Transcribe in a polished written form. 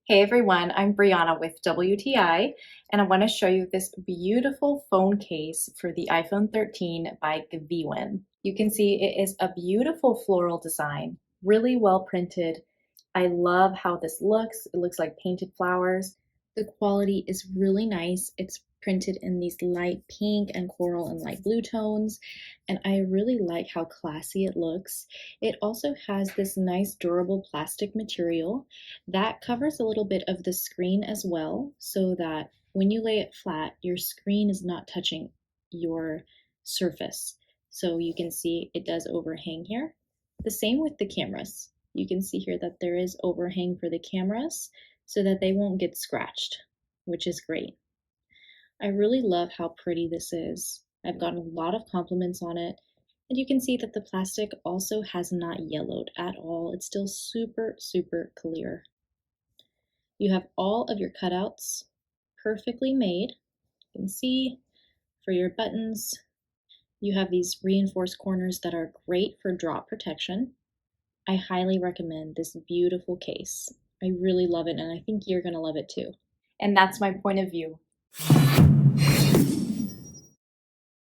Hey everyone, I'm Brianna with WTI, and I want to show you this beautiful phone case for the iPhone 13 by GVIEWIN. You can see it is a beautiful floral design, really well printed. I love how this looks. It looks like painted flowers. The quality is really nice. It's printed in these light pink and coral and light blue tones, and I really like how classy it looks. It also has this nice durable plastic material that covers a little bit of the screen as well, so that when you lay it flat, your screen is not touching your surface. So you can see it does overhang here. The same with the cameras. You can see here that there is overhang for the cameras so that they won't get scratched, which is great. I really love how pretty this is. I've gotten a lot of compliments on it, and you can see that the plastic also has not yellowed at all. It's still super, super clear. You have all of your cutouts perfectly made. You can see for your buttons, you have these reinforced corners that are great for drop protection. I highly recommend this beautiful case. I really love it, and I think you're gonna love it too. And that's my point of view.